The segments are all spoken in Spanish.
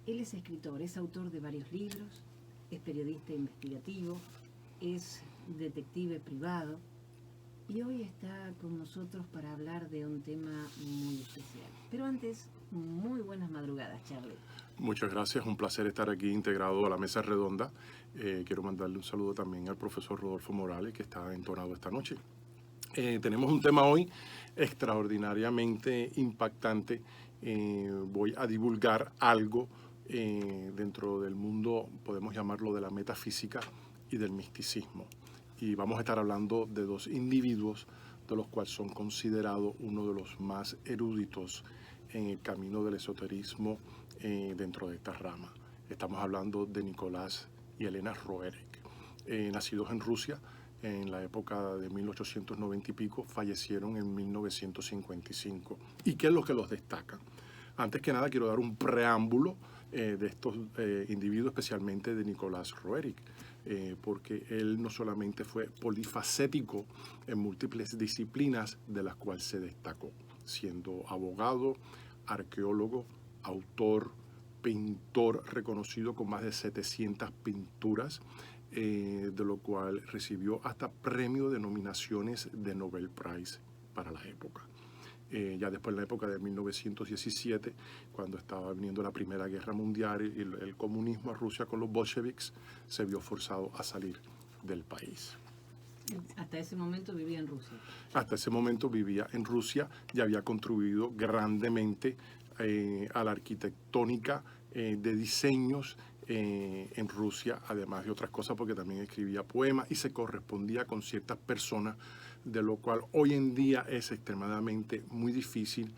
Él es escritor, es autor de varios libros, es periodista investigativo, es detective privado y hoy está con nosotros para hablar de un tema muy especial. Pero antes, muy buenas madrugadas, Charlie. Muchas gracias, un placer estar aquí integrado a la mesa redonda. Quiero mandarle un saludo también al profesor Rodolfo Morales, que está entonado esta noche. Tenemos un tema hoy extraordinariamente impactante. Voy a divulgar algo dentro del mundo, podemos llamarlo de la metafísica y del misticismo. Y vamos a estar hablando de dos individuos de los cuales son considerados uno de los más eruditos en el camino del esoterismo dentro de esta rama. Estamos hablando de Nicolás y Elena Roerich, nacidos en Rusia en la época de 1890 y pico, fallecieron en 1955. ¿Y qué es lo que los destaca? Antes que nada quiero dar un preámbulo de estos individuos, especialmente de Nicolás Roerich, porque él no solamente fue polifacético en múltiples disciplinas de las cuales se destacó, siendo abogado, arqueólogo, autor, pintor reconocido con más de 700 pinturas, de lo cual recibió hasta premio de nominaciones de Nobel Prize para la época. Ya después, en la época de 1917, cuando estaba viniendo la Primera Guerra Mundial y el comunismo a Rusia con los bolcheviques, se vio forzado a salir del país. Hasta ese momento vivía en Rusia. Hasta ese momento vivía en Rusia y había contribuido grandemente a la arquitectónica de diseños en Rusia, además de otras cosas, porque también escribía poemas y se correspondía con ciertas personas, de lo cual hoy en día es extremadamente muy difícil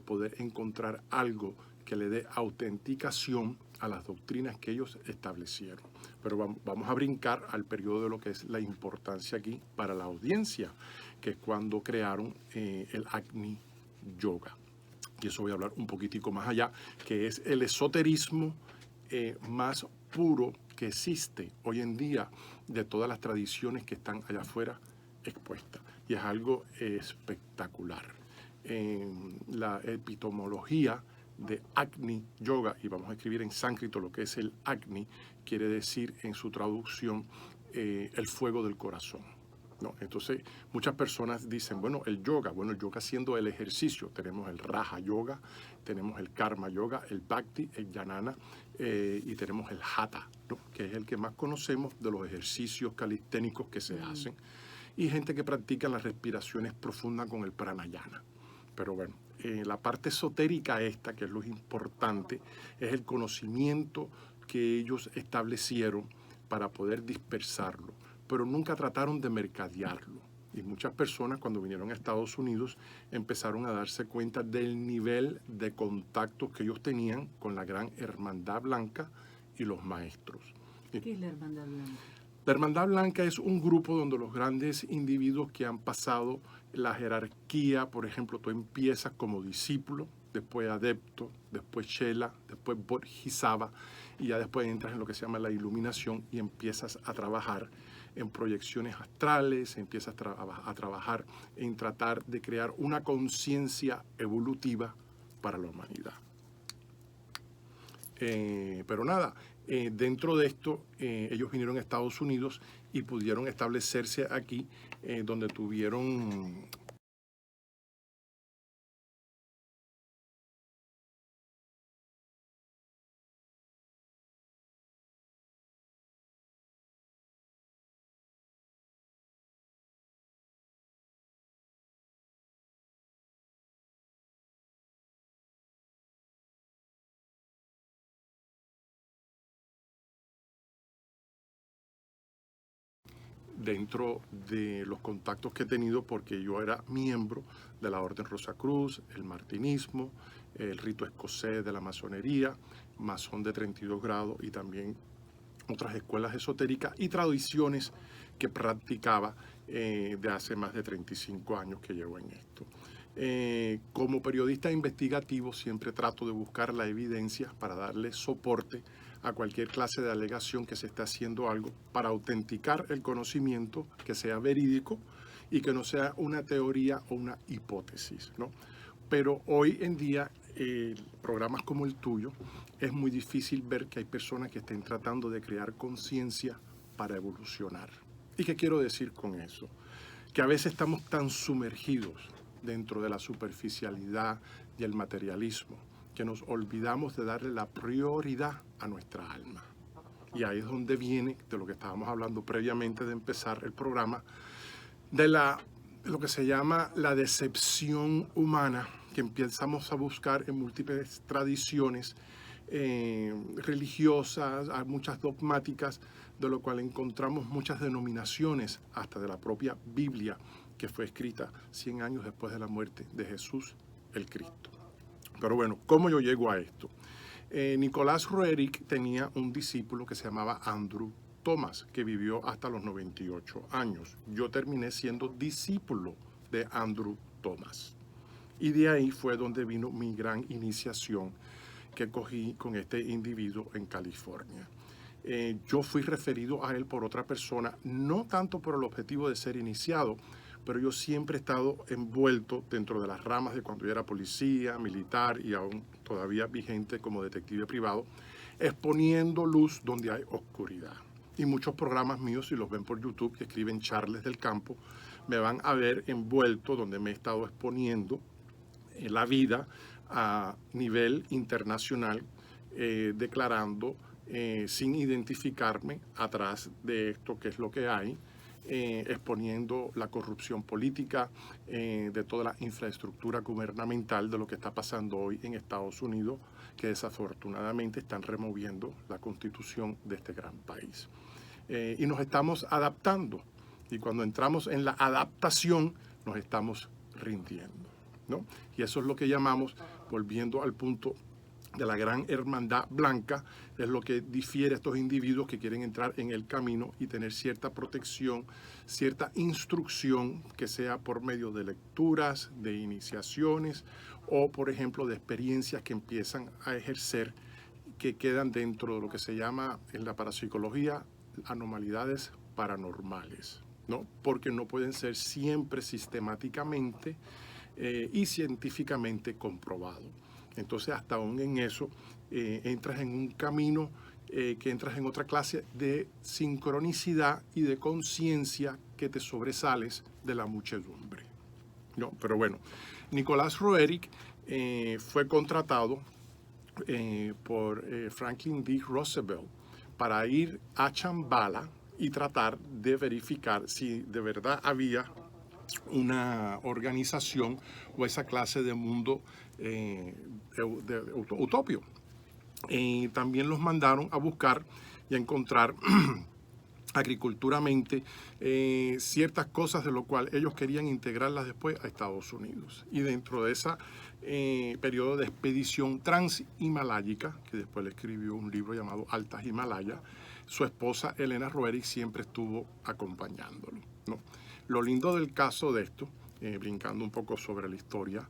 poder encontrar algo que le dé autenticación a las doctrinas que ellos establecieron. Pero vamos a brincar al periodo de lo que es la importancia aquí para la audiencia, que es cuando crearon el Agni Yoga. Y eso voy a hablar un poquitico más allá, que es el esoterismo más puro que existe hoy en día de todas las tradiciones que están allá afuera expuestas. Y es algo espectacular. La epistemología de Agni Yoga, y vamos a escribir en sánscrito lo que es el Agni, quiere decir en su traducción el fuego del corazón. ¿No? Entonces, muchas personas dicen, bueno, el yoga siendo el ejercicio, tenemos el Raja Yoga, tenemos el Karma Yoga, el Bhakti, el Jnana y tenemos el Hatha, ¿no? Que es el que más conocemos de los ejercicios calisténicos que se hacen, y gente que practica las respiraciones profundas con el Pranayana. Pero bueno, la parte esotérica esta, que es lo importante, es el conocimiento que ellos establecieron para poder dispersarlo, pero nunca trataron de mercadearlo. Y muchas personas, cuando vinieron a Estados Unidos, empezaron a darse cuenta del nivel de contacto que ellos tenían con la gran Hermandad Blanca y los maestros. ¿Qué es la Hermandad Blanca? La Hermandad Blanca es un grupo donde los grandes individuos que han pasado la jerarquía, por ejemplo, tú empiezas como discípulo, después adepto, después chela, después bodhisattva, y ya después entras en lo que se llama la iluminación y empiezas a trabajar en proyecciones astrales, empiezas a trabajar en tratar de crear una conciencia evolutiva para la humanidad. Pero nada, dentro de esto, ellos vinieron a Estados Unidos y pudieron establecerse aquí, donde tuvieron dentro de los contactos que he tenido, porque yo era miembro de la Orden Rosacruz, el martinismo, el rito escocés de la masonería, masón de 32 grados y también otras escuelas esotéricas y tradiciones que practicaba de hace más de 35 años que llevo en esto. Como periodista investigativo siempre trato de buscar la evidencia para darle soporte a cualquier clase de alegación que se esté haciendo algo para autenticar el conocimiento, que sea verídico y que no sea una teoría o una hipótesis, ¿no? Pero hoy en día programas como el tuyo, es muy difícil ver que hay personas que estén tratando de crear conciencia para evolucionar. ¿Y qué quiero decir con eso? Que a veces estamos tan sumergidos dentro de la superficialidad y el materialismo que nos olvidamos de darle la prioridad a nuestra alma. Y ahí es donde viene, de lo que estábamos hablando previamente de empezar el programa, de lo que se llama la decepción humana, que empezamos a buscar en múltiples tradiciones religiosas, hay muchas dogmáticas, de lo cual encontramos muchas denominaciones, hasta de la propia Biblia, que fue escrita 100 años después de la muerte de Jesús el Cristo. Pero bueno, ¿cómo yo llego a esto? Nicolás Roerich tenía un discípulo que se llamaba Andrew Thomas, que vivió hasta los 98 años. Yo terminé siendo discípulo de Andrew Thomas. Y de ahí fue donde vino mi gran iniciación que cogí con este individuo en California. Yo fui referido a él por otra persona, no tanto por el objetivo de ser iniciado, pero yo siempre he estado envuelto dentro de las ramas de cuando yo era policía, militar y aún todavía vigente como detective privado, exponiendo luz donde hay oscuridad. Y muchos programas míos, si los ven por YouTube, que escriben Charles del Campo, me van a ver envuelto donde me he estado exponiendo la vida a nivel internacional, declarando sin identificarme atrás de esto, que es lo que hay, exponiendo la corrupción política de toda la infraestructura gubernamental de lo que está pasando hoy en Estados Unidos, que desafortunadamente están removiendo la constitución de este gran país. Y nos estamos adaptando, y cuando entramos en la adaptación nos estamos rindiendo, ¿no? Y eso es lo que llamamos, volviendo al punto de la gran hermandad blanca, es lo que difiere a estos individuos que quieren entrar en el camino y tener cierta protección, cierta instrucción, que sea por medio de lecturas, de iniciaciones o, por ejemplo, de experiencias que empiezan a ejercer, que quedan dentro de lo que se llama en la parapsicología anomalidades paranormales, ¿no? Porque no pueden ser siempre sistemáticamente y científicamente comprobado. Entonces, hasta aún en eso, entras en un camino que entras en otra clase de sincronicidad y de conciencia que te sobresales de la muchedumbre, ¿no? Pero bueno, Nicolás Roerich fue contratado por Franklin D. Roosevelt para ir a Chambala y tratar de verificar si de verdad había una organización o esa clase de mundo de utopio. También los mandaron a buscar y a encontrar agriculturamente ciertas cosas de lo cual ellos querían integrarlas después a Estados Unidos. Y dentro de ese periodo de expedición transhimaláyica, que después le escribió un libro llamado Altas Himalayas, su esposa Elena Roerich siempre estuvo acompañándolo, ¿no? Lo lindo del caso de esto, brincando un poco sobre la historia,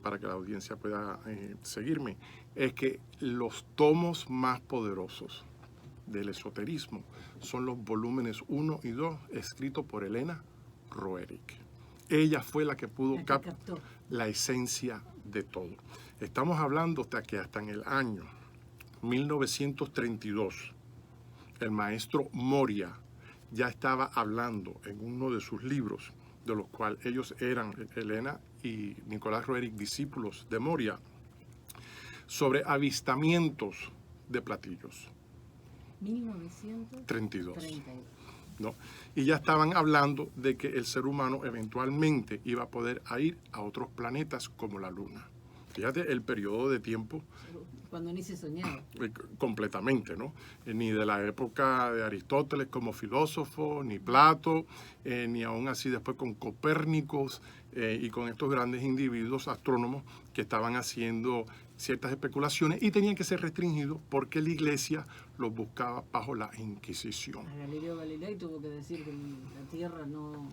para que la audiencia pueda seguirme, es que los tomos más poderosos del esoterismo son los volúmenes 1 y 2 escritos por Elena Roerich. Ella fue la que pudo captar la esencia de todo. Estamos hablando hasta que hasta en el año 1932 el maestro Moria ya estaba hablando en uno de sus libros, de los cuales ellos eran, Elena y Nicolás Roerich, discípulos de Moria, sobre avistamientos de platillos. 1932. ¿No? Y ya estaban hablando de que el ser humano eventualmente iba a poder ir a otros planetas como la Luna. Fíjate el periodo de tiempo. Cuando ni se soñaba. Completamente, ¿no? Ni de la época de Aristóteles como filósofo, ni Plato, ni aún así después con Copérnicos y con estos grandes individuos astrónomos que estaban haciendo ciertas especulaciones y tenían que ser restringidos porque la iglesia los buscaba bajo la Inquisición. Galileo Galilei tuvo que decir que la Tierra no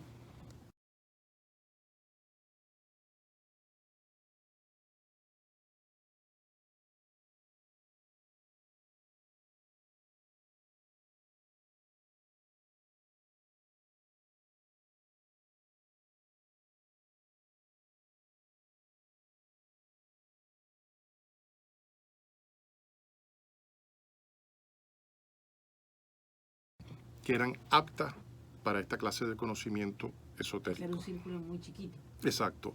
que eran aptas para esta clase de conocimiento esotérico. Era un círculo muy chiquito. Exacto.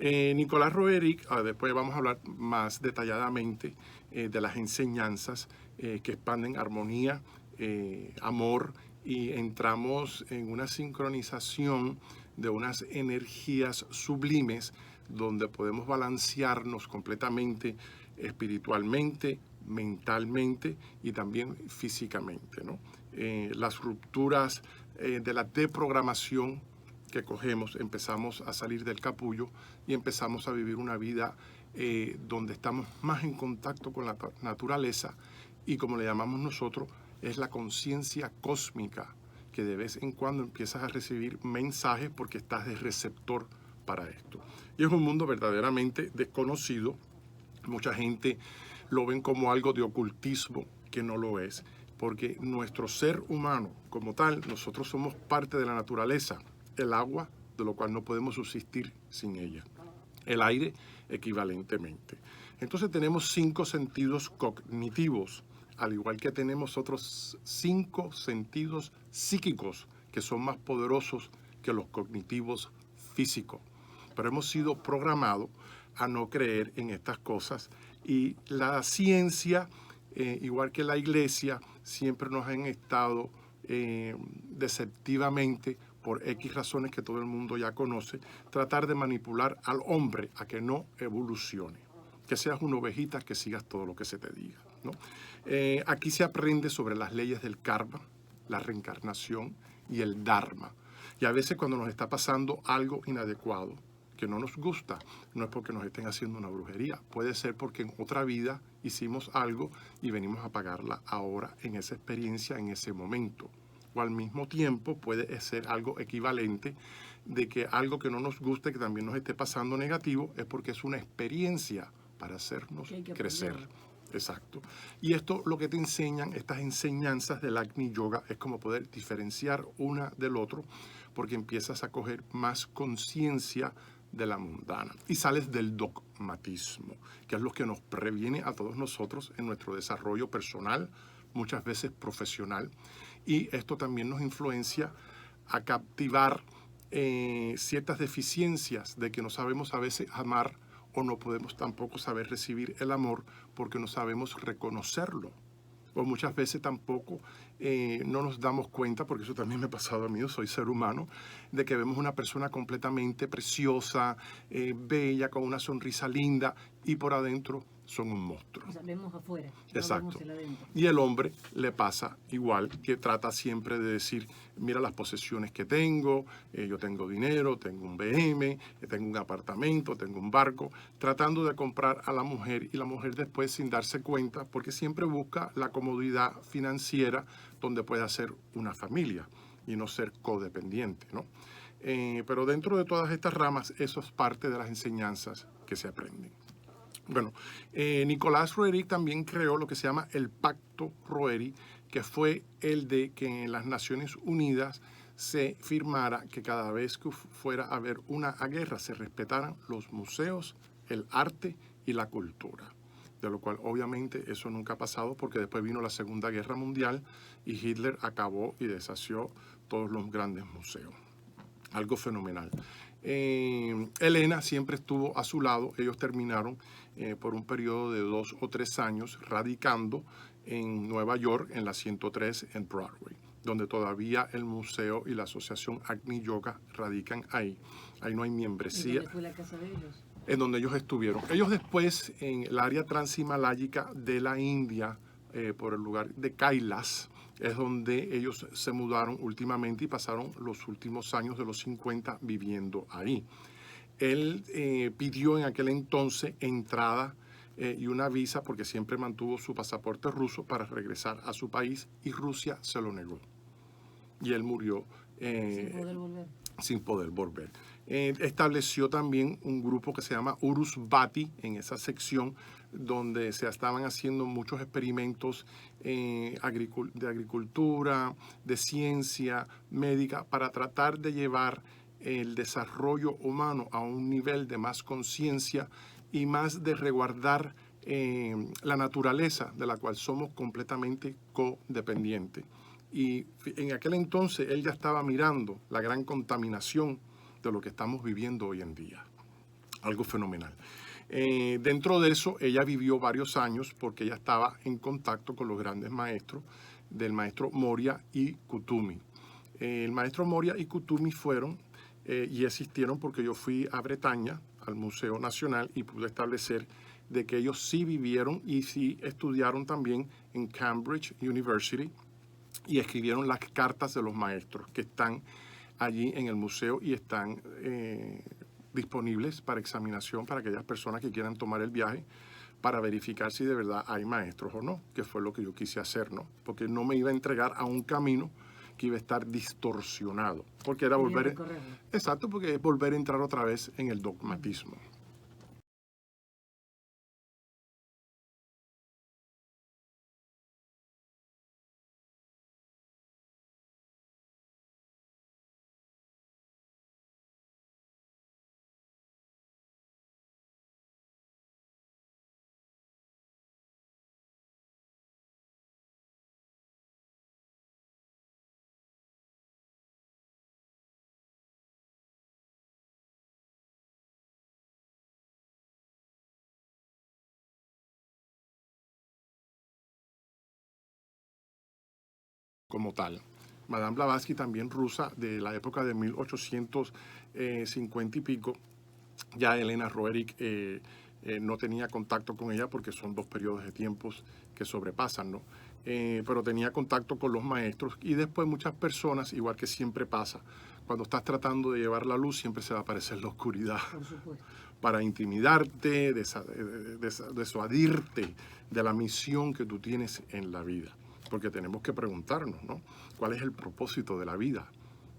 Nicolás Roerich, después vamos a hablar más detalladamente de las enseñanzas que expanden armonía, amor, y entramos en una sincronización de unas energías sublimes donde podemos balancearnos completamente espiritualmente, mentalmente y también físicamente, ¿no? Las rupturas de la deprogramación que cogemos, empezamos a salir del capullo y empezamos a vivir una vida donde estamos más en contacto con la naturaleza y, como le llamamos nosotros, es la conciencia cósmica, que de vez en cuando empiezas a recibir mensajes porque estás de receptor para esto. Y es un mundo verdaderamente desconocido. Mucha gente lo ven como algo de ocultismo, que no lo es, porque nuestro ser humano como tal, nosotros somos parte de la naturaleza. El agua, de lo cual no podemos subsistir sin ella. El aire, equivalentemente. Entonces tenemos 5 sentidos cognitivos, al igual que tenemos otros 5 sentidos psíquicos, que son más poderosos que los cognitivos físicos. Pero hemos sido programados a no creer en estas cosas, y la ciencia, igual que la iglesia, siempre nos han estado deceptivamente, por X razones que todo el mundo ya conoce, tratar de manipular al hombre a que no evolucione, que seas una ovejita, que sigas todo lo que se te diga, ¿no? Aquí se aprende sobre las leyes del karma, la reencarnación y el dharma. Y a veces cuando nos está pasando algo inadecuado, que no nos gusta, no es porque nos estén haciendo una brujería, puede ser porque en otra vida hicimos algo y venimos a pagarla ahora en esa experiencia, en ese momento. O al mismo tiempo puede ser algo equivalente de que algo que no nos guste, que también nos esté pasando negativo, es porque es una experiencia para hacernos crecer. Exacto. Y esto lo que te enseñan, estas enseñanzas del Agni Yoga, es como poder diferenciar una del otro, porque empiezas a coger más conciencia de la mundana y sales del dogmatismo, que es lo que nos previene a todos nosotros en nuestro desarrollo personal, muchas veces profesional. Y esto también nos influencia a captivar ciertas deficiencias de que no sabemos a veces amar, o no podemos tampoco saber recibir el amor porque no sabemos reconocerlo. O muchas veces tampoco no nos damos cuenta, porque eso también me ha pasado a mí, yo soy ser humano, de que vemos una persona completamente preciosa, bella, con una sonrisa linda, y por adentro son un monstruo. O sea, vemos afuera. Exacto. No vemos el adentro. Y el hombre le pasa igual, que trata siempre de decir, mira las posesiones que tengo, yo tengo dinero, tengo un BM, tengo un apartamento, tengo un barco, tratando de comprar a la mujer, y la mujer después, sin darse cuenta, porque siempre busca la comodidad financiera donde pueda hacer una familia y no ser codependiente, ¿no? Pero dentro de todas estas ramas, eso es parte de las enseñanzas que se aprenden. Bueno, Nicolás Roerich también creó lo que se llama el Pacto Roerich, que fue el de que en las Naciones Unidas se firmara que cada vez que fuera a haber una guerra se respetaran los museos, el arte y la cultura. De lo cual obviamente eso nunca ha pasado, porque después vino la Segunda Guerra Mundial y Hitler acabó y deshació todos los grandes museos. Algo fenomenal. Elena siempre estuvo a su lado. Ellos terminaron por un periodo de 2 o 3 años radicando en Nueva York, en la 103 en Broadway, donde todavía el museo y la asociación Agni Yoga radican ahí. Ahí no hay membresía. ¿Dónde fue la casa de ellos? En donde ellos estuvieron. Ellos después, en el área transhimaláyica de la India, por el lugar de Kailas, es donde ellos se mudaron últimamente y pasaron los últimos años de los 50 viviendo ahí. Él pidió en aquel entonces entrada y una visa, porque siempre mantuvo su pasaporte ruso para regresar a su país, y Rusia se lo negó. Y él murió sin poder volver. Estableció también un grupo que se llama Urus Bati en esa sección, donde se estaban haciendo muchos experimentos de agricultura, de ciencia médica, para tratar de llevar el desarrollo humano a un nivel de más conciencia y más de resguardar la naturaleza, de la cual somos completamente codependientes. Y en aquel entonces él ya estaba mirando la gran contaminación de lo que estamos viviendo hoy en día. Algo fenomenal. Dentro de eso, ella vivió varios años porque ella estaba en contacto con los grandes maestros del maestro Moria y Kutumi. El maestro Moria y Kutumi fueron y existieron porque yo fui a Bretaña, al Museo Nacional, y pude establecer de que ellos sí vivieron y sí estudiaron también en Cambridge University y escribieron las cartas de los maestros que están allí en el museo y están disponibles para examinación para aquellas personas que quieran tomar el viaje para verificar si de verdad hay maestros o no, que fue lo que yo quise hacer, ¿no? Porque no me iba a entregar a un camino que iba a estar distorsionado, porque era volver... Exacto, porque es volver a entrar otra vez en el dogmatismo. Como tal. Madame Blavatsky, también rusa, de la época de 1850 y pico. Ya Elena Roerich no tenía contacto con ella porque son dos periodos de tiempos que sobrepasan, ¿no? Pero tenía contacto con los maestros y después muchas personas, igual que siempre pasa, cuando estás tratando de llevar la luz siempre se va a aparecer la oscuridad. Por supuesto. Para intimidarte, disuadirte de la misión que tú tienes en la vida. Porque tenemos que preguntarnos, ¿no? ¿Cuál es el propósito de la vida?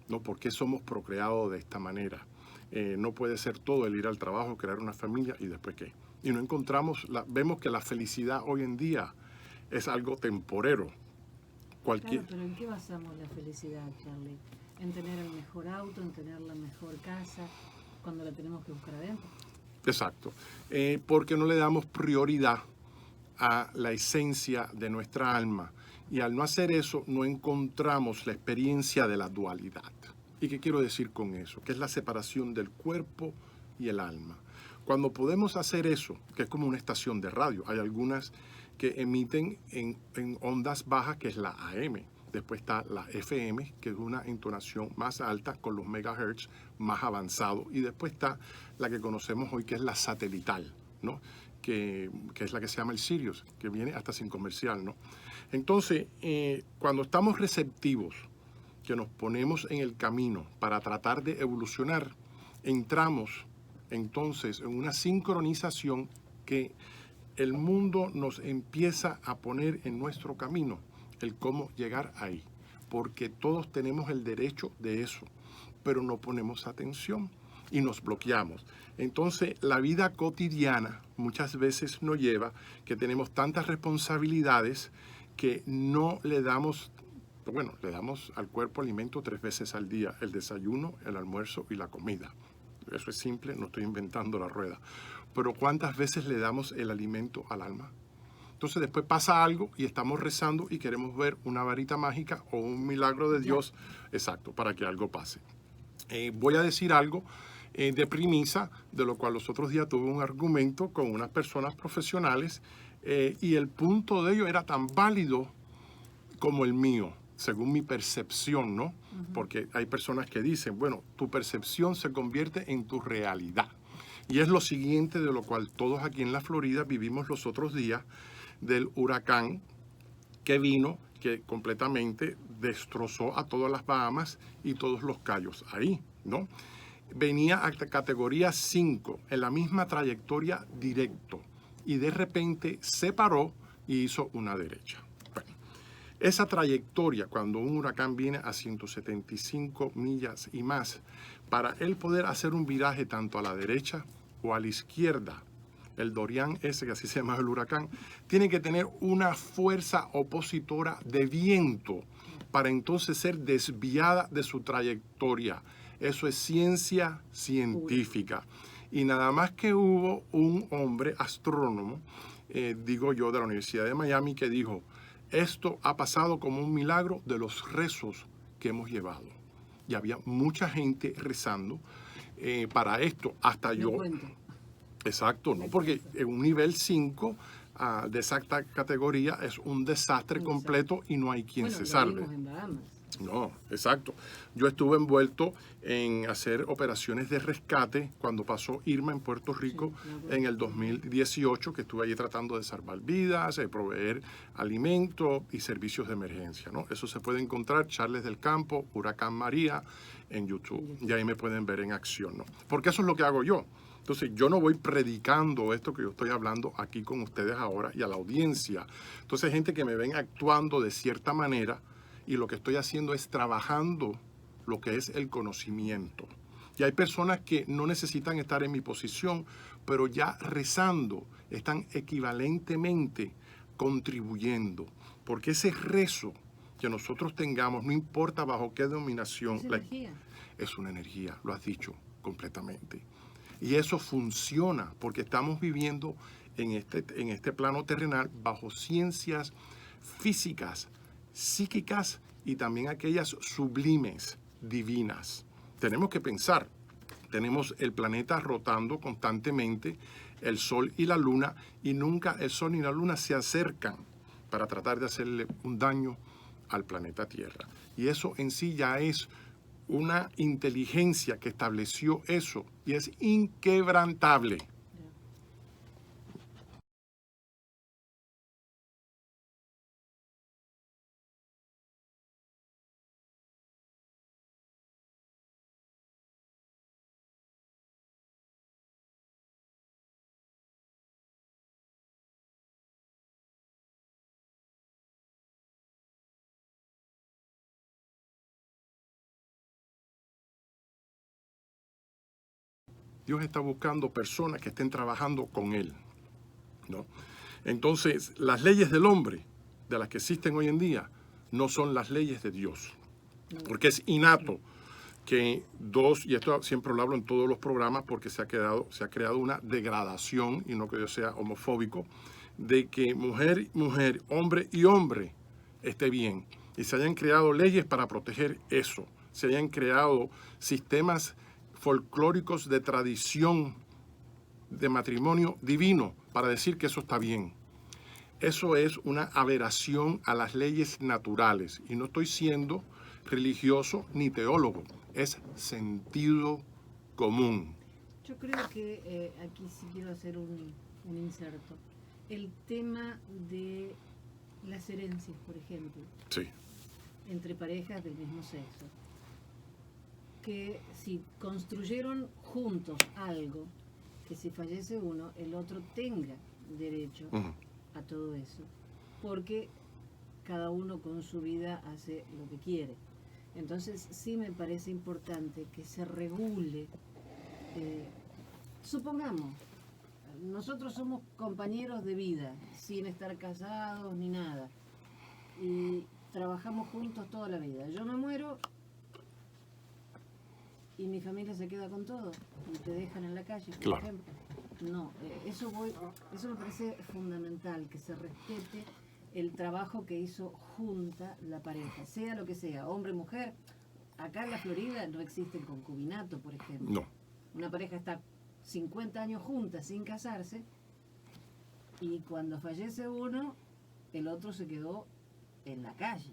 ¿No? ¿Por qué somos procreados de esta manera? No puede ser todo el ir al trabajo, crear una familia y después qué. Y no encontramos, vemos que la felicidad hoy en día es algo temporero. Claro, pero ¿en qué basamos la felicidad, Charlie? ¿En tener el mejor auto, en tener la mejor casa, cuando la tenemos que buscar adentro? Exacto. Porque no le damos prioridad a la esencia de nuestra alma. Y al no hacer eso, no encontramos la experiencia de la dualidad. ¿Y qué quiero decir con eso? Que es la separación del cuerpo y el alma. Cuando podemos hacer eso, que es como una estación de radio, hay algunas que emiten en ondas bajas, que es la AM. Después está la FM, que es una entonación más alta con los megahertz más avanzados. Y después está la que conocemos hoy, que es la satelital, ¿no? Que es la que se llama el Sirius, que viene hasta sin comercial, ¿no? Entonces, cuando estamos receptivos, que nos ponemos en el camino para tratar de evolucionar, entramos entonces en una sincronización que el mundo nos empieza a poner en nuestro camino, el cómo llegar ahí, porque todos tenemos el derecho de eso, pero no ponemos atención y nos bloqueamos. Entonces, la vida cotidiana muchas veces nos lleva que tenemos tantas responsabilidades que no le damos, bueno, le damos al cuerpo alimento 3 veces al día, el desayuno, el almuerzo y la comida. Eso es simple, no estoy inventando la rueda. Pero ¿cuántas veces le damos el alimento al alma? Entonces después pasa algo y estamos rezando y queremos ver una varita mágica o un milagro de Dios, exacto, para que algo pase. Voy a decir algo de premisa, de lo cual los otros días tuve un argumento con unas personas profesionales y el punto de ellos era tan válido como el mío, según mi percepción, ¿no? Porque hay personas que dicen, bueno, tu percepción se convierte en tu realidad. Y es lo siguiente de lo cual todos aquí en la Florida vivimos los otros días del huracán que vino, que completamente destrozó a todas las Bahamas y todos los Cayos ahí, ¿no? Venía a categoría 5, en la misma trayectoria directo, y de repente se paró y hizo una derecha. Bueno, esa trayectoria, cuando un huracán viene a 175 millas y más, para él poder hacer un viraje tanto a la derecha o a la izquierda, el Dorian ese, que así se llama el huracán, tiene que tener una fuerza opositora de viento para entonces ser desviada de su trayectoria. Eso es ciencia científica. Y nada más que hubo un hombre astrónomo, digo yo, de la Universidad de Miami, que dijo, Esto ha pasado como un milagro de los rezos que hemos llevado. Y había mucha gente rezando para esto, hasta No yo. cuento. Exacto, ¿no? Porque en un nivel 5 de exacta categoría es un desastre Un completo y no hay quien Bueno, se lo salve. vimos en Bahamas. No, exacto. Yo estuve envuelto en hacer operaciones de rescate cuando pasó Irma en Puerto Rico Sí, me acuerdo. en el 2018, que estuve allí tratando de salvar vidas, de proveer alimentos y servicios de emergencia, ¿no? Eso se puede encontrar, Charles del Campo, Huracán María, en YouTube. Y ahí me pueden ver en acción, ¿no? Porque eso es lo que hago yo. Entonces, yo no voy predicando esto que yo estoy hablando aquí con ustedes ahora y a la audiencia. Entonces, hay gente que me ven actuando de cierta manera y lo que estoy haciendo es trabajando lo que es el conocimiento. Y hay personas que no necesitan estar en mi posición, pero ya rezando están equivalentemente contribuyendo. Porque ese rezo que nosotros tengamos, no importa bajo qué denominación, Es energía. es una energía, lo has dicho completamente. Y eso funciona porque estamos viviendo en este plano terrenal bajo ciencias físicas, psíquicas y también aquellas sublimes, divinas. Tenemos que pensar, tenemos el planeta rotando constantemente, el Sol y la Luna, y nunca el Sol ni la Luna se acercan para tratar de hacerle un daño al planeta Tierra. Y eso en sí ya es una inteligencia que estableció eso y es inquebrantable. Dios está buscando personas que estén trabajando con Él, ¿no? Entonces, las leyes del hombre, de las que existen hoy en día, no son las leyes de Dios. Porque es innato que dos, y esto siempre lo hablo en todos los programas porque se ha creado una degradación, y no que yo sea homofóbico, de que mujer, mujer, hombre y hombre esté bien. Y se hayan creado leyes para proteger eso. Se hayan creado sistemas folclóricos de tradición de matrimonio divino para decir que eso está bien. Eso es una aberración a las leyes naturales. Y no estoy siendo religioso ni teólogo. Es sentido común. Yo creo que aquí sí quiero hacer un inserto. El tema de las herencias, por ejemplo, Sí. entre parejas del mismo sexo, que si construyeron juntos algo, que si fallece uno, el otro tenga derecho a todo eso, porque cada uno con su vida hace lo que quiere. Entonces sí me parece importante que se regule. Supongamos, nosotros somos compañeros de vida, sin estar casados ni nada, y trabajamos juntos toda la vida. Yo me muero y mi familia se queda con todo y te dejan en la calle, por Claro. ejemplo. No, eso me parece fundamental, que se respete el trabajo que hizo junta la pareja, sea lo que sea, hombre, mujer. Acá en la Florida no existe el concubinato, por ejemplo. No. Una pareja está 50 años junta sin casarse y cuando fallece uno, el otro se quedó en la calle.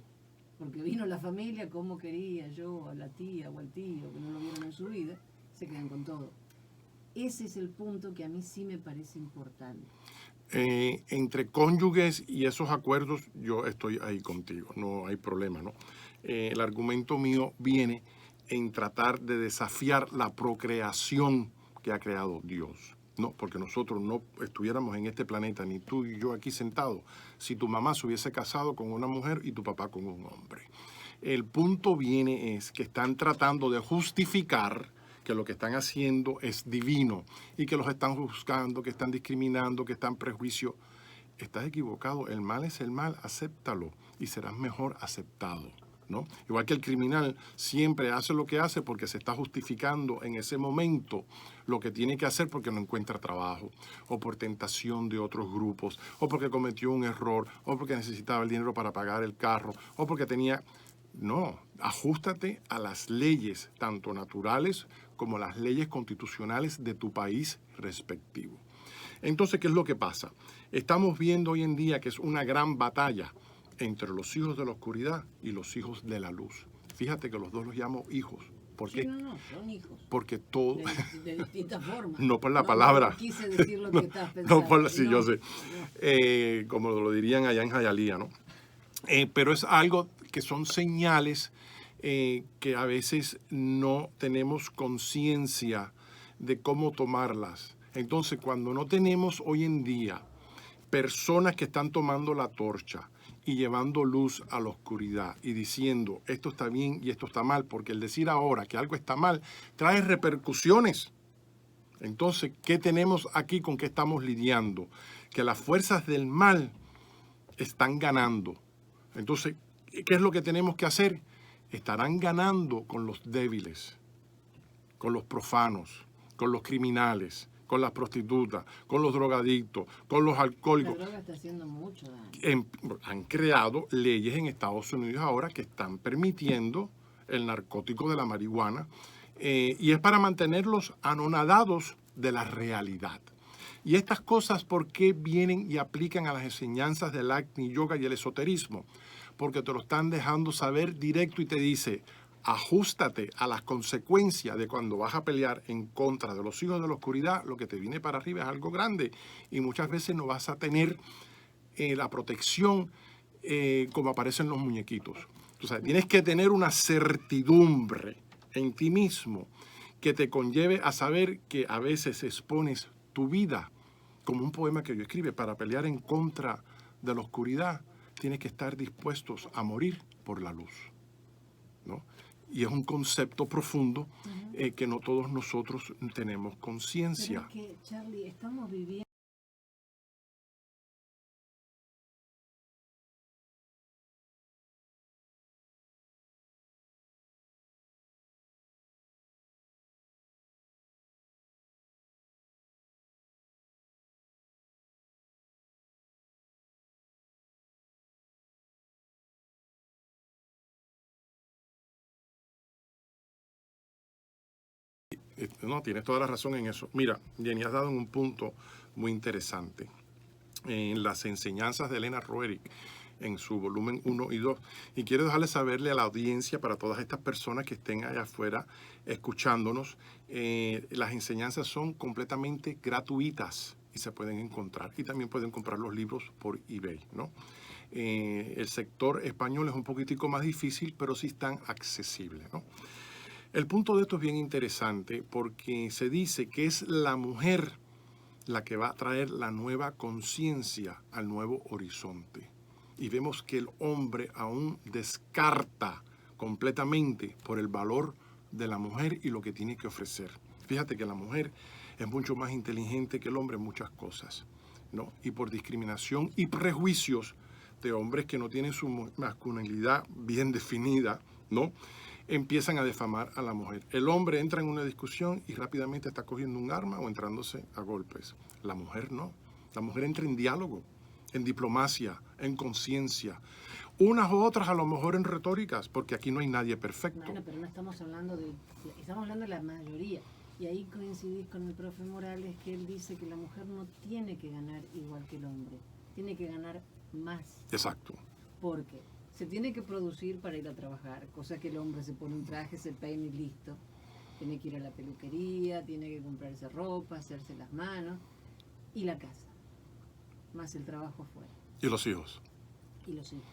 Porque vino la familia como quería yo, a la tía o al tío, que no lo vieron en su vida, se quedan con todo. Ese es el punto que a mí sí me parece importante. Entre cónyuges y esos acuerdos, yo estoy ahí contigo, no hay problema, ¿no? El argumento mío viene en tratar de desafiar la procreación que ha creado Dios, ¿no? Porque nosotros no estuviéramos en este planeta, ni tú y yo aquí sentados, si tu mamá se hubiese casado con una mujer y tu papá con un hombre. El punto viene es que están tratando de justificar que lo que están haciendo es divino y que los están juzgando, que están discriminando, que están prejuicio. Estás equivocado, el mal es el mal, acéptalo y serás mejor aceptado. ¿no? Igual que el criminal siempre hace lo que hace porque se está justificando en ese momento lo que tiene que hacer porque no encuentra trabajo, o por tentación de otros grupos, o porque cometió un error, o porque necesitaba el dinero para pagar el carro, o porque tenía... No, ajústate a las leyes, tanto naturales como las leyes constitucionales de tu país respectivo. Entonces, ¿qué es lo que pasa? Estamos viendo hoy en día que es una gran batalla entre los hijos de la oscuridad y los hijos de la luz. Fíjate que los dos los llamo hijos. ¿Por qué? Sí, no, son hijos. Porque todo... De distintas formas. No por la palabra. No quise decir lo que estás pensando. No por la... Sí, no, yo sé. No. Como lo dirían allá en Hialeah, ¿no? Pero es algo que son señales que a veces no tenemos conciencia de cómo tomarlas. Entonces, cuando no tenemos hoy en día personas que están tomando la torcha y llevando luz a la oscuridad y diciendo esto está bien y esto está mal, porque el decir ahora que algo está mal trae repercusiones. Entonces, ¿qué tenemos aquí? ¿Con qué estamos lidiando? Que las fuerzas del mal están ganando. Entonces, ¿qué es lo que tenemos que hacer? Estarán ganando con los débiles, con los profanos, con los criminales, con las prostitutas, con los drogadictos, con los alcohólicos. La droga está haciendo mucho daño. Han creado leyes en Estados Unidos ahora que están permitiendo el narcótico de la marihuana y es para mantenerlos anonadados de la realidad. Y estas cosas, ¿por qué vienen y aplican a las enseñanzas del Agni Yoga y el esoterismo? Porque te lo están dejando saber directo y te dice, ajústate a las consecuencias de cuando vas a pelear en contra de los hijos de la oscuridad, lo que te viene para arriba es algo grande y muchas veces no vas a tener la protección como aparecen los muñequitos. Entonces, tienes que tener una certidumbre en ti mismo que te conlleve a saber que a veces expones tu vida, como un poema que yo escribe, para pelear en contra de la oscuridad, tienes que estar dispuestos a morir por la luz, ¿no? Y es un concepto profundo que no todos nosotros tenemos conciencia. Pero es que, Charlie, estamos viviendo... No, tienes toda la razón en eso. Mira, Jenny, has dado un punto muy interesante. En las enseñanzas de Elena Roerich, en su volumen 1 y 2. Y quiero dejarle saberle a la audiencia, para todas estas personas que estén allá afuera escuchándonos, las enseñanzas son completamente gratuitas y se pueden encontrar. Y también pueden comprar los libros por eBay, ¿no? El sector español es un poquitico más difícil, pero sí están accesibles, ¿no? El punto de esto es bien interesante porque se dice que es la mujer la que va a traer la nueva conciencia al nuevo horizonte. Y vemos que el hombre aún descarta completamente por el valor de la mujer y lo que tiene que ofrecer. Fíjate que la mujer es mucho más inteligente que el hombre en muchas cosas, ¿no? Y por discriminación y prejuicios de hombres que no tienen su masculinidad bien definida, ¿no?, empiezan a defamar a la mujer. El hombre entra en una discusión y rápidamente está cogiendo un arma o entrándose a golpes. La mujer no. La mujer entra en diálogo, en diplomacia, en conciencia. Unas u otras a lo mejor en retóricas, porque aquí no hay nadie perfecto. Bueno, pero no estamos hablando de la mayoría. Y ahí coincidís con el profe Morales, que él dice que la mujer no tiene que ganar igual que el hombre. Tiene que ganar más. Exacto. ¿Por qué? Se tiene que producir para ir a trabajar, cosa que el hombre se pone un traje, se peina y listo. Tiene que ir a la peluquería, tiene que comprarse ropa, hacerse las manos y la casa, más el trabajo afuera. Y los hijos. Y los hijos.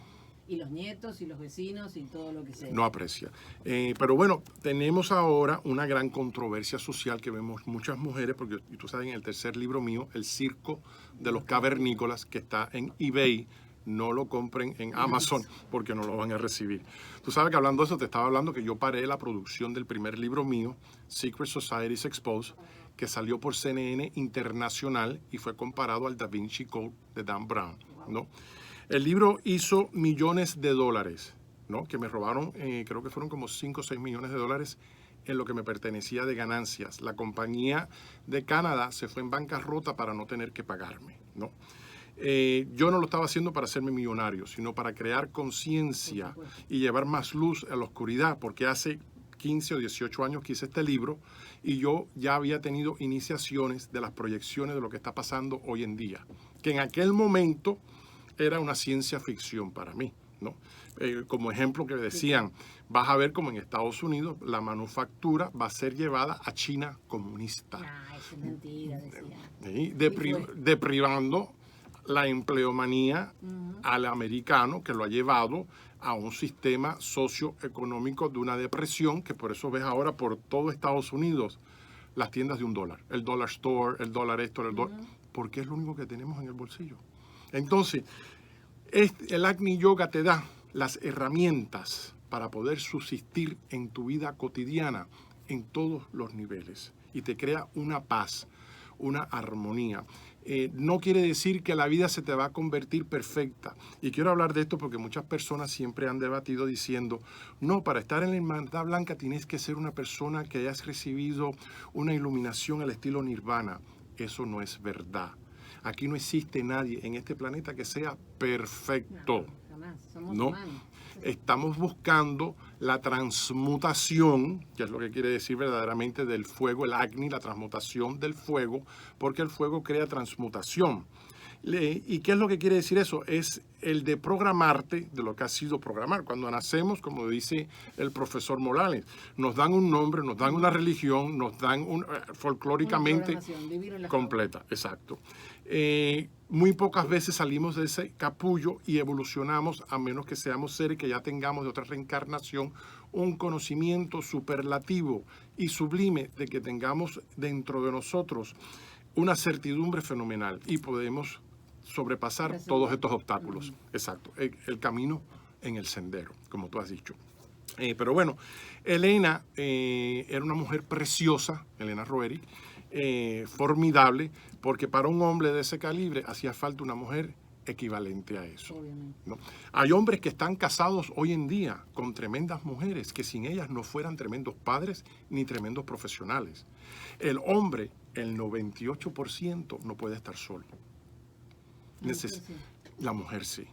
Y los nietos y los vecinos y todo lo que sea. No aprecia. Pero bueno, tenemos ahora una gran controversia social que vemos muchas mujeres, porque tú sabes, en el tercer libro mío, El Circo de los Cavernícolas, que está en eBay. No lo compren en Amazon porque no lo van a recibir. Tú sabes que hablando de eso, te estaba hablando que yo paré la producción del primer libro mío, Secret Societies Exposed, que salió por CNN Internacional y fue comparado al Da Vinci Code de Dan Brown, ¿no? El libro hizo millones de dólares ¿no? Que me robaron, creo que fueron como 5 o 6 millones de dólares en lo que me pertenecía de ganancias. La compañía de Canadá se fue en bancarrota para no tener que pagarme, ¿no? Yo no lo estaba haciendo para hacerme millonario, sino para crear conciencia y llevar más luz a la oscuridad, porque hace 15 o 18 años que hice este libro y yo ya había tenido iniciaciones de las proyecciones de lo que está pasando hoy en día, que en aquel momento era una ciencia ficción para mí, ¿no? Como ejemplo que decían, vas a ver como en Estados Unidos la manufactura va a ser llevada a China comunista. Eso es mentira, decían. ¿Sí? Deprivando la empleomanía al americano, que lo ha llevado a un sistema socioeconómico de una depresión, que por eso ves ahora por todo Estados Unidos las tiendas de $1, el dollar store, el dólar esto, el dólar, porque es lo único que tenemos en el bolsillo. Entonces, el Agni Yoga te da las herramientas para poder subsistir en tu vida cotidiana en todos los niveles y te crea una paz, una armonía. No quiere decir que la vida se te va a convertir perfecta. Y quiero hablar de esto porque muchas personas siempre han debatido diciendo, no, para estar en la Hermandad Blanca tienes que ser una persona que hayas recibido una iluminación al estilo Nirvana. Eso no es verdad. Aquí no existe nadie en este planeta que sea perfecto. No, jamás. Somos ¿no? humanos. Estamos buscando la transmutación, que es lo que quiere decir verdaderamente del fuego, el Agni, la transmutación del fuego, porque el fuego crea transmutación. ¿Y qué es lo que quiere decir eso? Es el de programarte de lo que ha sido programar. Cuando nacemos, como dice el profesor Morales, nos dan un nombre, nos dan una religión, nos dan folclóricamente completa. Exacto. Muy pocas veces salimos de ese capullo y evolucionamos, a menos que seamos seres que ya tengamos de otra reencarnación un conocimiento superlativo y sublime de que tengamos dentro de nosotros una certidumbre fenomenal y podemos sobrepasar todos estos obstáculos. Exacto, el camino en el sendero, como tú has dicho. Pero bueno, Elena era una mujer preciosa, Elena Roerich, formidable, porque para un hombre de ese calibre hacía falta una mujer equivalente a eso, ¿no? Hay hombres que están casados hoy en día con tremendas mujeres que sin ellas no fueran tremendos padres ni tremendos profesionales. El hombre, el 98% no puede estar solo. La mujer sí.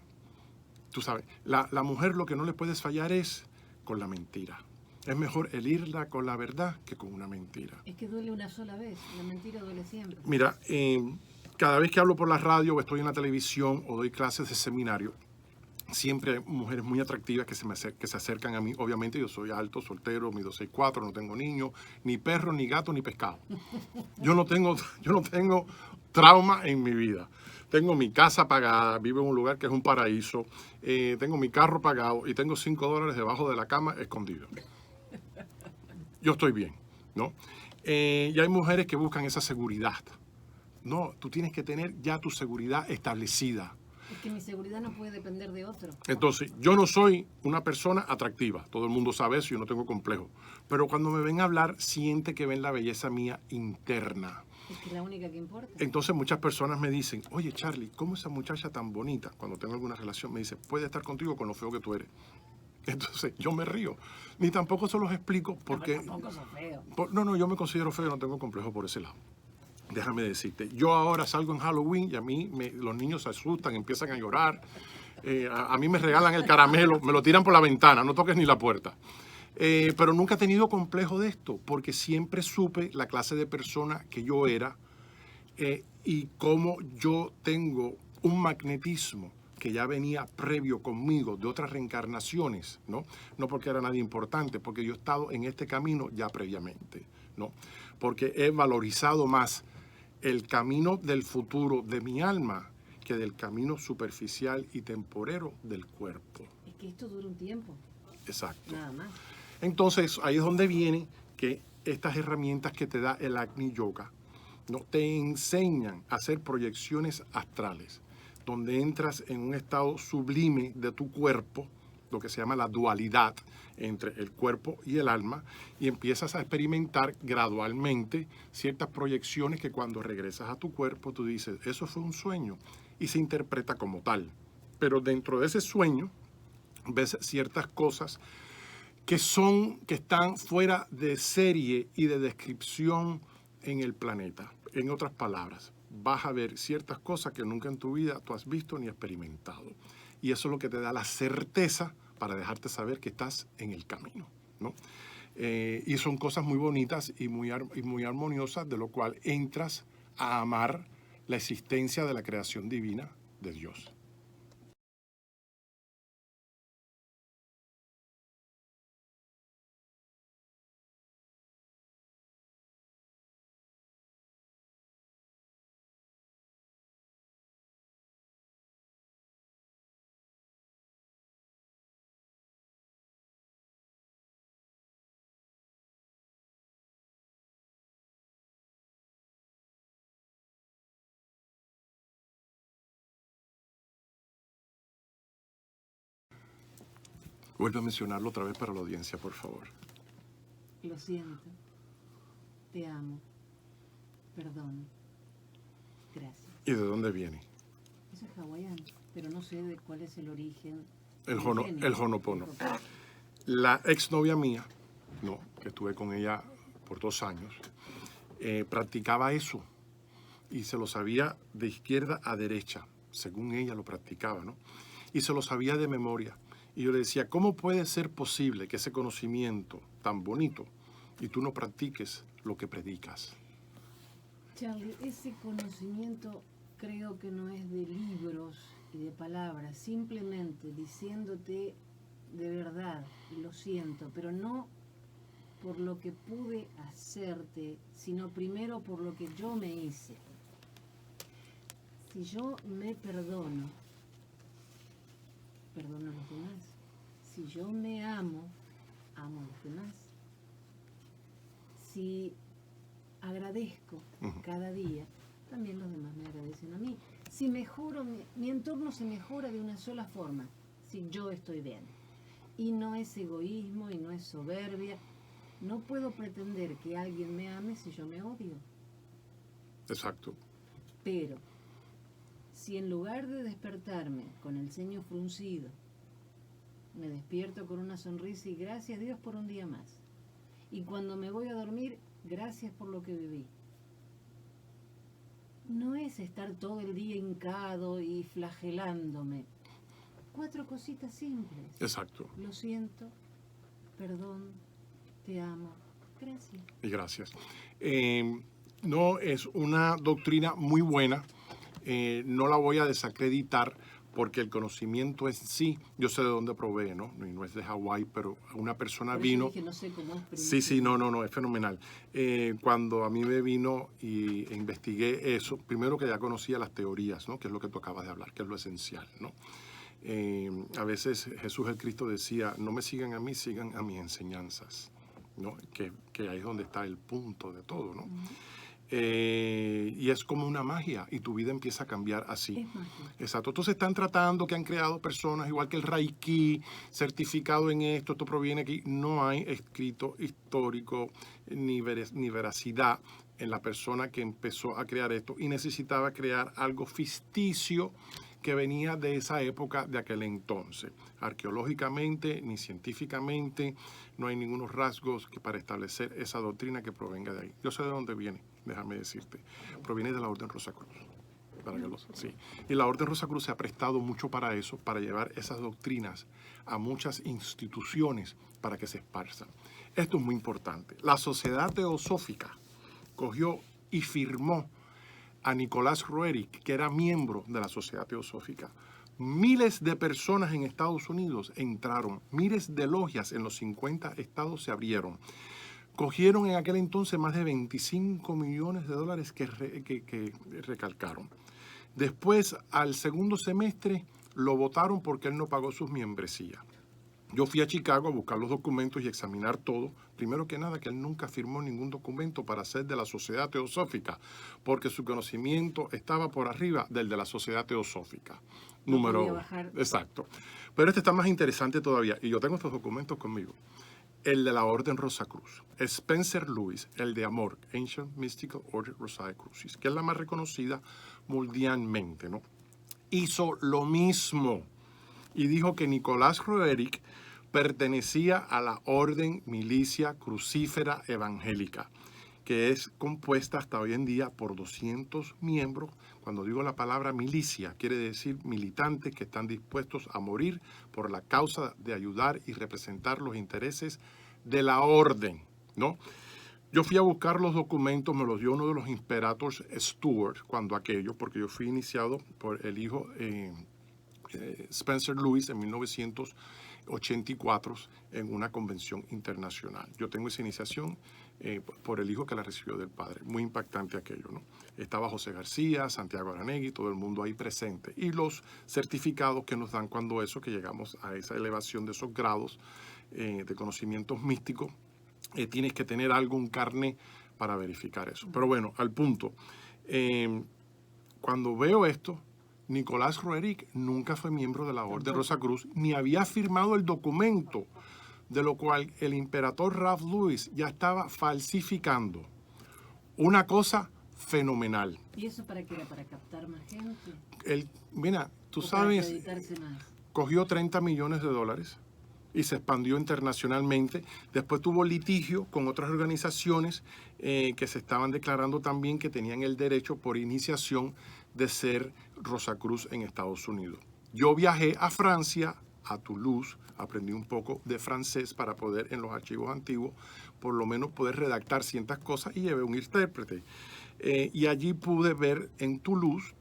Tú sabes, la mujer lo que no le puedes fallar es con la mentira. Es mejor herirla con la verdad que con una mentira. Es que duele una sola vez, la mentira duele siempre. Mira, cada vez que hablo por la radio o estoy en la televisión o doy clases de seminario, siempre hay mujeres muy atractivas que se acercan a mí. Obviamente yo soy alto, soltero, mido 6'4", no tengo niños, ni perro, ni gato, ni pescado. Yo no tengo trauma en mi vida. Tengo mi casa pagada, vivo en un lugar que es un paraíso, tengo mi carro pagado y tengo $5 debajo de la cama escondido. Yo estoy bien, ¿no? Y hay mujeres que buscan esa seguridad. No, tú tienes que tener ya tu seguridad establecida. Es que mi seguridad no puede depender de otro. Entonces, yo no soy una persona atractiva. Todo el mundo sabe eso, yo no tengo complejo. Pero cuando me ven hablar, siente que ven la belleza mía interna. Es que es la única que importa. Entonces, muchas personas me dicen, oye, Charlie, ¿cómo esa muchacha tan bonita, cuando tengo alguna relación, me dice, puede estar contigo con lo feo que tú eres? Entonces, yo me río. Ni tampoco se los explico porque... No, tampoco sos feo. No, yo me considero feo, no tengo complejo por ese lado. Déjame decirte, yo ahora salgo en Halloween y a mí los niños se asustan, empiezan a llorar. A mí me regalan el caramelo, me lo tiran por la ventana, no toques ni la puerta. Pero nunca he tenido complejo de esto, porque siempre supe la clase de persona que yo era y cómo yo tengo un magnetismo que ya venía previo conmigo de otras reencarnaciones, ¿no? No porque era nadie importante, porque yo he estado en este camino ya previamente, ¿no? Porque he valorizado más el camino del futuro de mi alma que del camino superficial y temporero del cuerpo. Es que esto dura un tiempo. Exacto. Nada más. Entonces, ahí es donde viene que estas herramientas que te da el Agni Yoga, ¿no? Te enseñan a hacer proyecciones astrales, donde entras en un estado sublime de tu cuerpo, lo que se llama la dualidad entre el cuerpo y el alma, y empiezas a experimentar gradualmente ciertas proyecciones que cuando regresas a tu cuerpo tú dices, eso fue un sueño, y se interpreta como tal. Pero dentro de ese sueño ves ciertas cosas que están fuera de serie y de descripción en el planeta. En otras palabras, vas a ver ciertas cosas que nunca en tu vida tú has visto ni experimentado. Y eso es lo que te da la certeza para dejarte saber que estás en el camino, ¿no? Y son cosas muy bonitas y muy armoniosas, de lo cual entras a amar la existencia de la creación divina de Dios. Vuelve a mencionarlo otra vez para la audiencia, por favor. Lo siento, te amo, perdón, gracias. ¿Y de dónde viene? Eso es hawaiano, pero no sé de cuál es el origen. El Ho'oponopono. La exnovia mía, no, que estuve con ella por 2 años, practicaba eso y se lo sabía de izquierda a derecha, según ella lo practicaba, ¿no? Y se lo sabía de memoria. Y yo le decía, ¿cómo puede ser posible que ese conocimiento tan bonito y tú no practiques lo que predicas? Charlie, ese conocimiento creo que no es de libros y de palabras, simplemente diciéndote de verdad, lo siento, pero no por lo que pude hacerte, sino primero por lo que yo me hice. Si yo me perdono, perdono a los demás. Si yo me amo, amo a los demás. Si agradezco cada día, también los demás me agradecen a mí. Si mejoro, mi entorno se mejora de una sola forma, si yo estoy bien. Y no es egoísmo y no es soberbia. No puedo pretender que alguien me ame si yo me odio. Exacto. Pero si en lugar de despertarme con el ceño fruncido, me despierto con una sonrisa y gracias a Dios por un día más. Y cuando me voy a dormir, gracias por lo que viví. No es estar todo el día hincado y flagelándome. 4 cositas simples. Exacto. Lo siento, perdón, te amo, gracias. Y gracias. No, es una doctrina muy buena. No la voy a desacreditar porque el conocimiento en sí, yo sé de dónde provee, ¿no? Y no es de Hawái, pero una persona vino. Dije, no sé cómo es, Sí, no, es fenomenal. Cuando a mí me vino y investigué eso, primero que ya conocía las teorías, ¿no? Que es lo que tú acabas de hablar, que es lo esencial, ¿no? A veces Jesús el Cristo decía, no me sigan a mí, sigan a mis enseñanzas, ¿no? Que ahí es donde está el punto de todo, ¿no? Y es como una magia y tu vida empieza a cambiar así. Es magia. Exacto. Entonces están tratando, que han creado personas, igual que el Reiki, certificado en esto proviene aquí. No hay escrito histórico ni veracidad en la persona que empezó a crear esto y necesitaba crear algo ficticio que venía de esa época, de aquel entonces. Arqueológicamente ni científicamente no hay ningunos rasgos que para establecer esa doctrina que provenga de ahí. Yo sé de dónde viene, déjame decirte. Proviene de la Orden Rosacruz. Sí. Y la Orden Rosacruz se ha prestado mucho para eso, para llevar esas doctrinas a muchas instituciones para que se esparzan. Esto es muy importante. La Sociedad Teosófica cogió y firmó a Nicolás Roerich, que era miembro de la Sociedad Teosófica. Miles de personas en Estados Unidos entraron, miles de logias en los 50 estados se abrieron. Cogieron en aquel entonces más de 25 millones de dólares que recalcaron. Después, al segundo semestre, lo votaron porque él no pagó sus membresías. Yo fui a Chicago a buscar los documentos y examinar todo. Primero que nada, que él nunca firmó ningún documento para ser de la Sociedad Teosófica, porque su conocimiento estaba por arriba del de la Sociedad Teosófica. No Número podía 1. bajar. Exacto. Pero este está más interesante todavía, y yo tengo estos documentos conmigo. El de la Orden Rosacruz. Spencer Lewis, el de Amor, Ancient Mystical Order Rosacrucis, que es la más reconocida mundialmente, ¿no? Hizo lo mismo. y dijo que Nicolás Roerich pertenecía a la Orden Milicia Crucífera Evangélica, que es compuesta hasta hoy en día por 200 miembros. Cuando digo la palabra milicia, quiere decir militantes que están dispuestos a morir por la causa de ayudar y representar los intereses de la orden, ¿no? Yo fui a buscar los documentos, me los dio uno de los imperators Stuart, cuando aquello, porque yo fui iniciado por el hijo Spencer Lewis en 1984 en una convención internacional. Yo tengo esa iniciación por el hijo que la recibió del padre. Muy impactante aquello, ¿no? Estaba José García, Santiago Aranegui, todo el mundo ahí presente. Y los certificados que nos dan cuando que llegamos a esa elevación de esos grados de conocimientos místicos, tienes que tener algún carné para verificar eso. Pero bueno, al punto. Cuando veo esto, Nicolás Roerich nunca fue miembro de la Orden Rosacruz, ni había firmado el documento, de lo cual el imperador Ralph Lewis ya estaba falsificando. Una cosa fenomenal. ¿Y eso para qué era? ¿Para captar más gente? Mira, tú ¿O sabes, para acreditarse más? cogió $30 millones y se expandió internacionalmente. Después tuvo litigio con otras organizaciones que se estaban declarando también que tenían el derecho por iniciación de ser Rosacruz en Estados Unidos. Yo viajé a Francia, a Toulouse, aprendí un poco de francés para poder en los archivos antiguos por lo menos poder redactar ciertas cosas y llevé un intérprete. Y allí pude ver en Toulouse,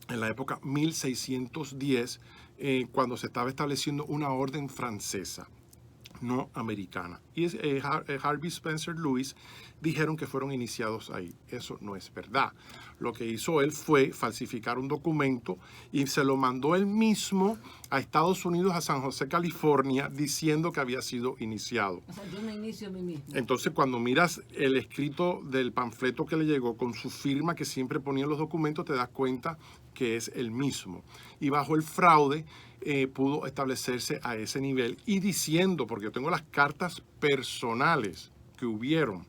en la época 1610, cuando se estaba estableciendo una orden francesa, no americana. Y Harvey Spencer Lewis dijeron que fueron iniciados ahí. Eso no es verdad. Lo que hizo él fue falsificar un documento y se lo mandó él mismo a Estados Unidos, a San José, California, diciendo que había sido iniciado. O sea, yo me inicio a mí mismo. Entonces, cuando miras el escrito del panfleto que le llegó con su firma que siempre ponía en los documentos, te das cuenta que es el mismo. Y bajo el fraude pudo establecerse a ese nivel y diciendo, porque yo tengo las cartas personales que hubieron,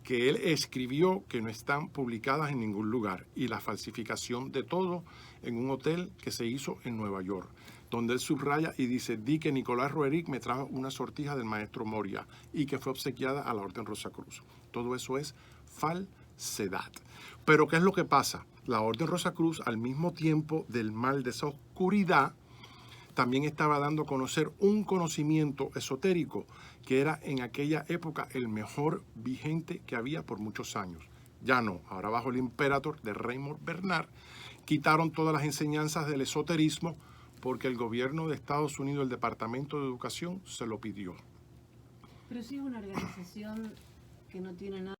que él escribió que no están publicadas en ningún lugar, y la falsificación de todo en un hotel que se hizo en Nueva York, donde él subraya y dice: di que Nicolás Roerich me trajo una sortija del maestro Moria y que fue obsequiada a la Orden Rosacruz. Todo eso es falsedad. Pero ¿qué es lo que pasa? La Orden Rosacruz, al mismo tiempo del mal de esa oscuridad, también estaba dando a conocer un conocimiento esotérico que era en aquella época el mejor vigente que había por muchos años. Ya no, ahora bajo el imperador de Raymond Bernard, quitaron todas las enseñanzas del esoterismo porque el gobierno de Estados Unidos, el Departamento de Educación, se lo pidió. Pero sí es una organización que no tiene nada